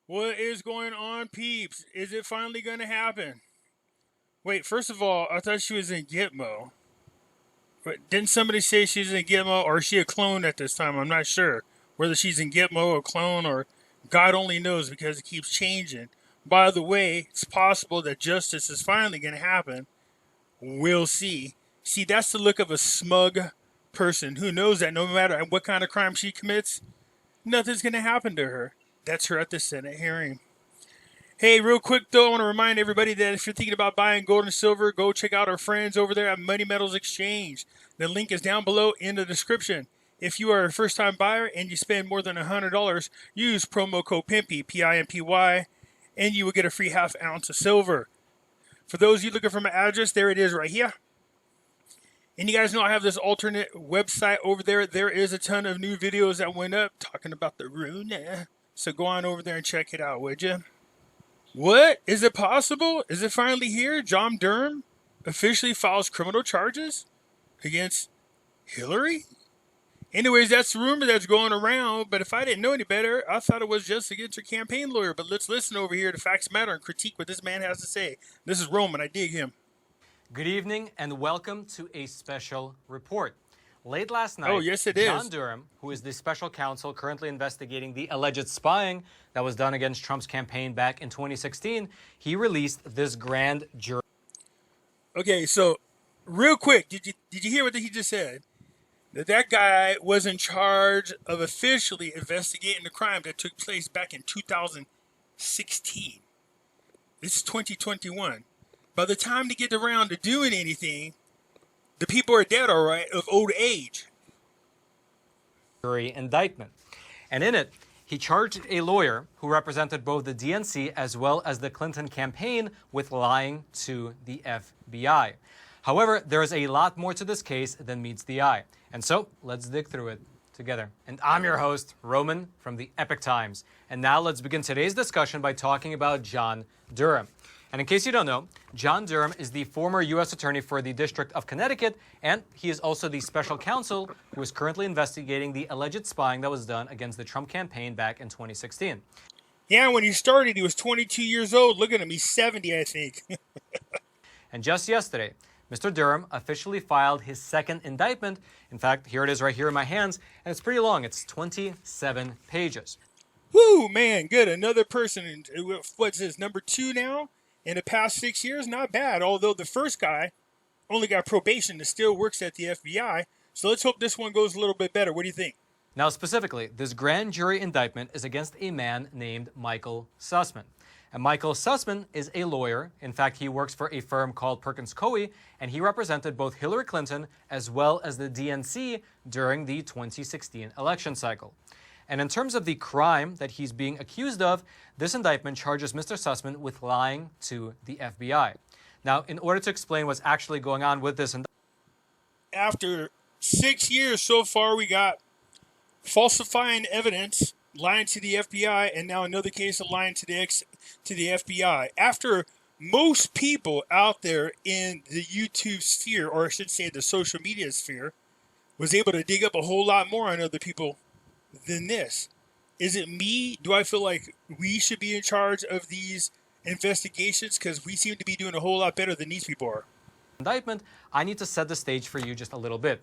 What is going on, peeps? Is it finally going to happen? Wait, first of all, I thought she was in Gitmo. But didn't somebody say she's in Gitmo, or is she a clone at this time? I'm not sure. Whether she's in Gitmo, a clone, or God only knows because it keeps changing. By the way, it's possible that justice is finally going to happen. We'll see. See, that's the look of a smug person who knows that no matter what kind of crime she commits, nothing's going to happen to her. That's her at the Senate hearing. Hey, real quick though, I want to remind everybody that if you're thinking about buying gold and silver, go check out our friends over there at Money Metals Exchange. The link is down below in the description. If you are a first-time buyer and you spend more than $100, use promo code Pimpy, P-I-M-P-Y, and you will get a free half ounce of silver. For those of you looking for my address, there it is right here. And you guys know I have this alternate website over there. There is a ton of new videos that went up talking about the RONA. So go on over there and check it out, would you? What? Is it possible? Is it finally here? John Durham officially files criminal charges against Hillary? Anyways, that's the rumor that's going around, but if I didn't know any better, I thought it was just against her campaign lawyer. But let's listen over here to Facts Matter and critique what this man has to say. This is Roman. I dig him. Good evening and welcome to a special report. Late last night, Oh, yes, it John is. Durham, who is the special counsel currently investigating the alleged spying that was done against Trump's campaign back in 2016, he released this grand jury. Okay, so real quick, did you hear what he just said? That guy was in charge of officially investigating the crime that took place back in 2016. This is 2021. By the time they get around to doing anything, the people are dead, all right, of old age. Indictment. And in it, he charged a lawyer who represented both the DNC as well as the Clinton campaign with lying to the FBI. However, there is a lot more to this case than meets the eye. And so, let's dig through it together. And I'm your host, Roman from the Epic Times. And now let's begin today's discussion by talking about John Durham. And in case you don't know, John Durham is the former U.S. Attorney for the District of Connecticut, and he is also the special counsel who is currently investigating the alleged spying that was done against the Trump campaign back in 2016. Yeah, when he started, he was 22 years old. Look at him, he's 70, I think. And just yesterday, Mr. Durham officially filed his second indictment. In fact, here it is right here in my hands, and it's pretty long. It's 27 pages. Woo, man, good. Another person, what's this, number 2 now? In the past 6 years, not bad. Although the first guy only got probation and still works at the FBI. So let's hope this one goes a little bit better. What do you think? Now, specifically, this grand jury indictment is against a man named Michael Sussman. And Michael Sussman is a lawyer. In fact, he works for a firm called Perkins Coie, and he represented both Hillary Clinton as well as the DNC during the 2016 election cycle. And in terms of the crime that he's being accused of, this indictment charges Mr. Sussman with lying to the FBI. Now, in order to explain what's actually going on with this indictment, After 6 years so far, we got falsifying evidence, lying to the FBI, and now another case of lying to the FBI. After most people out there in the YouTube sphere, or I should say the social media sphere, was able to dig up a whole lot more on other people than this. Is it me? Do I feel like we should be in charge of these investigations? Because we seem to be doing a whole lot better than these people are. I need to set the stage for you just a little bit.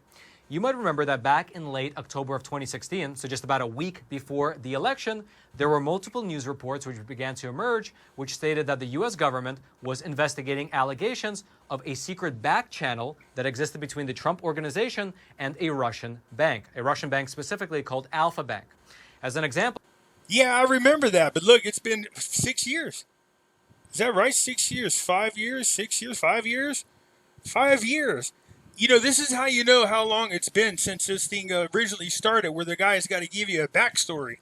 You might remember that back in late October of 2016, so just about a week before the election, there were multiple news reports which began to emerge, which stated that the U.S. government was investigating allegations of a secret back channel that existed between the Trump organization and a Russian bank specifically called Alpha Bank. As an example, Yeah, I remember that. But look, it's been 6 years. Is that right? 6 years, 5 years, 6 years, 5 years? 5 years. You know, this is how you know how long it's been since this thing originally started, where the guy's got to give you a backstory.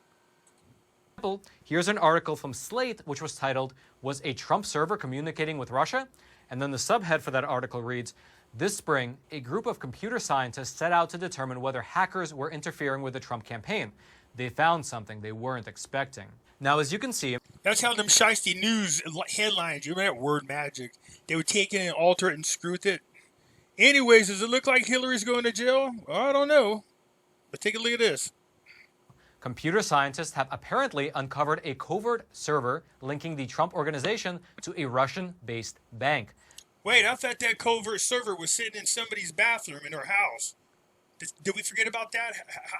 here's an article from Slate which was titled, "Was a Trump server communicating with Russia?" And then the subhead for that article reads, "This spring, a group of computer scientists set out to determine whether hackers were interfering with the Trump campaign. They found something they weren't expecting." Now, as you can see, That's how them shiesty news headlines, you remember that word magic? They would take it and alter it and screw with it. Anyways, does it look like Hillary's going to jail? I don't know. But take a look at this. computer scientists have apparently uncovered a covert server linking the Trump organization to a Russian-based bank. Wait, I thought that covert server was sitting in somebody's bathroom in her house. Did we forget about that?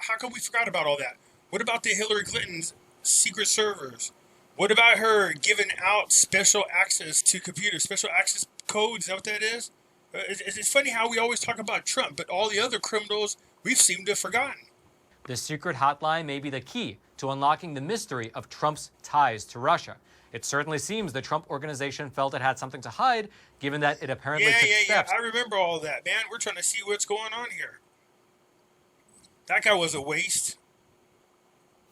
How come we forgot about all that? What about the Hillary Clinton's secret servers? What about her giving out special access to computers, special access codes? Is that what that is? It's funny how we always talk about Trump, but all the other criminals we've seemed to have forgotten. This secret hotline may be the key to unlocking the mystery of Trump's ties to Russia. It certainly seems the Trump organization felt it had something to hide, given that it apparently took steps. I remember all that, man. We're trying to see what's going on here. That guy was a waste.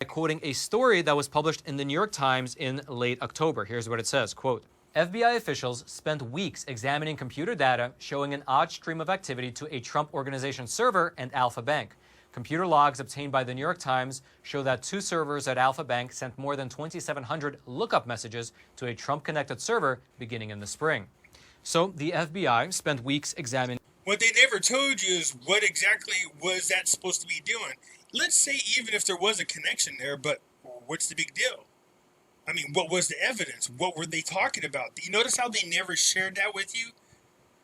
Quoting a story that was published in the New York Times in late October. Here's what it says, quote, FBI officials spent weeks examining computer data showing an odd stream of activity to a Trump organization server and Alpha Bank. Computer logs obtained by the New York Times show that 2 servers at Alpha Bank sent more than 2,700 lookup messages to a Trump-connected server beginning in the spring. So the FBI spent weeks examining. What they never told you is what exactly was that supposed to be doing. Let's say even if there was a connection there, but what's the big deal? I mean, what was the evidence? What were they talking about? Do you notice how they never shared that with you?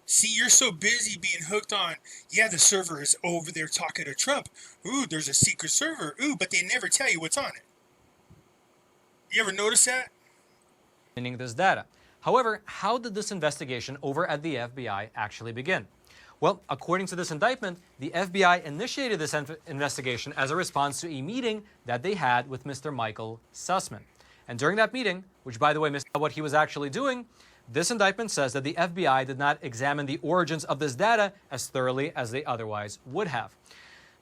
See, you're so busy being hooked on, yeah, the server is over there talking to Trump. Ooh, there's a secret server. Ooh, but they never tell you what's on it. You ever notice that? This data. However, how did this investigation over at the FBI actually begin? Well, according to this indictment, the FBI initiated this investigation as a response to a meeting that they had with Mr. Michael Sussman. And during that meeting, which, by the way, missed what he was actually doing, this indictment says that the FBI did not examine the origins of this data as thoroughly as they otherwise would have.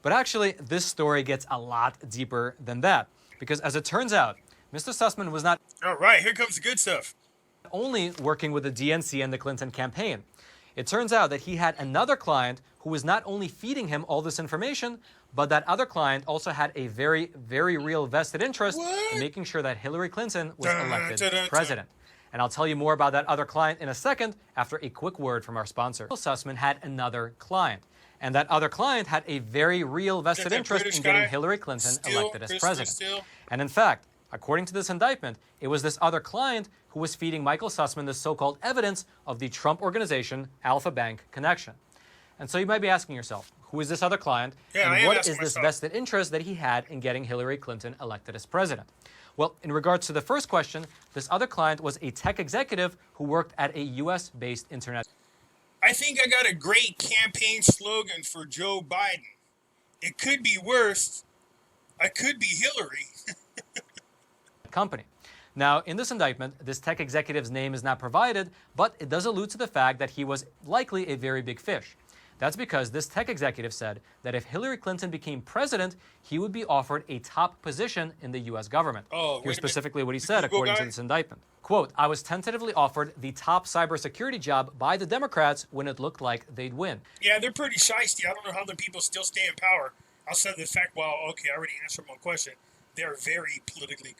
But actually, this story gets a lot deeper than that, because as it turns out, Mr. Sussman was not All right, here comes the good stuff. only working with the DNC and the Clinton campaign. It turns out that he had another client who was not only feeding him all this information, but that other client also had a very, very real vested interest in making sure that Hillary Clinton was elected president. And I'll tell you more about that other client in a second after a quick word from our sponsor. Sussman had another client, and that other client had a very real vested interest in getting Hillary Clinton elected as president. And in fact, according to this indictment, it was this other client who was feeding Michael Sussman the so-called evidence of the Trump organization Alpha Bank connection. And so you might be asking yourself, who is this other client, and what is this vested interest that he had in getting Hillary Clinton elected as president? Well, in regards to the first question, this other client was a tech executive who worked at a U.S.-based internet. I think I got a great campaign slogan for Joe Biden. It could be worse. I could be Hillary. company. Now, in this indictment, this tech executive's name is not provided, but it does allude to the fact that he was likely a very big fish. That's because this tech executive said that if Hillary Clinton became president, he would be offered a top position in the U.S. government. Here's specifically what he said, according to this indictment. Quote, I was tentatively offered the top cybersecurity job by the Democrats when it looked like they'd win. Yeah, they're pretty shiesty. I don't know how the people still stay in power. Outside the fact, well, okay, I already answered my question. They're very politically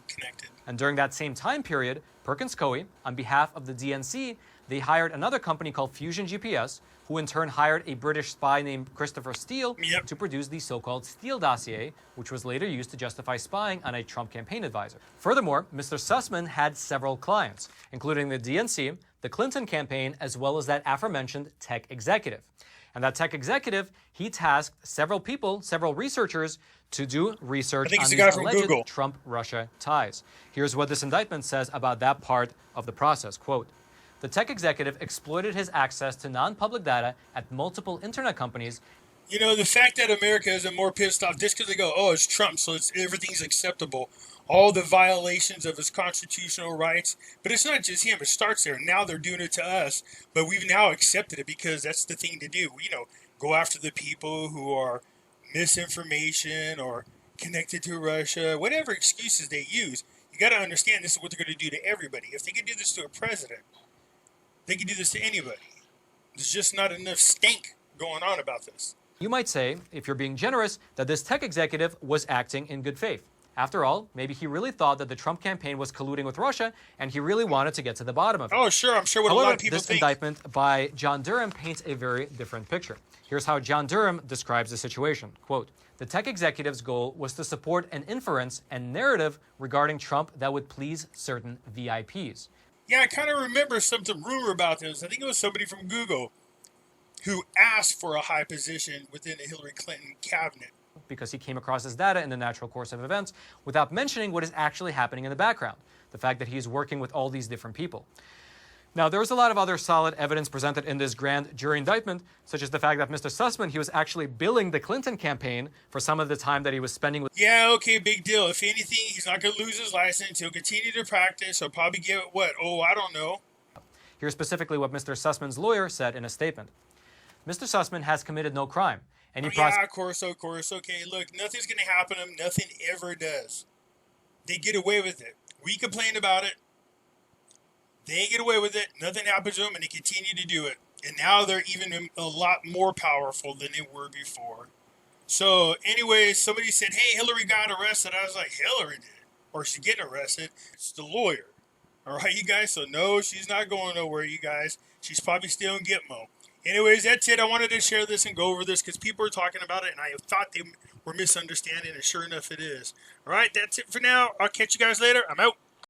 connected. And during that same time period, Perkins Coie, on behalf of the DNC, they hired another company called Fusion GPS, who in turn hired a British spy named Christopher Steele to produce the so-called Steele dossier, which was later used to justify spying on a Trump campaign advisor. Furthermore, Mr. Sussman had several clients, including the DNC, the Clinton campaign, as well as that aforementioned tech executive. And that tech executive, he tasked several people, several researchers, to do research on these alleged Trump-Russia ties. Here's what this indictment says about that part of the process. Quote, the tech executive exploited his access to non-public data at multiple internet companies. You know, the fact that America isn't more pissed off just because they go, oh, it's Trump, so everything's acceptable. All the violations of his constitutional rights. But it's not just him. It starts there. Now they're doing it to us. But we've now accepted it because that's the thing to do. You know, go after the people who are misinformation or connected to Russia, whatever excuses they use. You got to understand this is what they're going to do to everybody. If they could do this to a president, they can do this to anybody. There's just not enough stink going on about this. You might say, if you're being generous, that this tech executive was acting in good faith. After all, maybe he really thought that the Trump campaign was colluding with Russia, and he really wanted to get to the bottom of it. Oh, sure. I'm sure what a However, lot of people this think. indictment by John Durham paints a very different picture. Here's how John Durham describes the situation. Quote, "The tech executive's goal was to support an inference and narrative regarding Trump that would please certain VIPs." Yeah, I kind of remember some rumor about this. I think it was somebody from Google who asked for a high position within the Hillary Clinton cabinet. Because he came across his data in the natural course of events without mentioning what is actually happening in the background, the fact that he's working with all these different people. Now, there was a lot of other solid evidence presented in this grand jury indictment, such as the fact that Mr. Sussman, he was actually billing the Clinton campaign for some of the time that he was spending with... Yeah, okay, big deal. If anything, he's not going to lose his license. He'll continue to practice. He'll probably give it, what? Oh, I don't know. Here's specifically what Mr. Sussman's lawyer said in a statement. Mr. Sussman has committed no crime. And yeah, of course. Okay, look, nothing's going to happen to him. Nothing ever does. They get away with it. We complain about it. They get away with it. Nothing happens to them, and they continue to do it. And now they're even a lot more powerful than they were before. So, anyway, somebody said, hey, Hillary got arrested. I was like, Hillary did? Or she's getting arrested. It's the lawyer. All right, you guys? So, no, she's not going nowhere, you guys. She's probably still in Gitmo. Anyways, that's it. I wanted to share this and go over this because people are talking about it, and I thought they were misunderstanding, and sure enough, it is. All right, that's it for now. I'll catch you guys later. I'm out.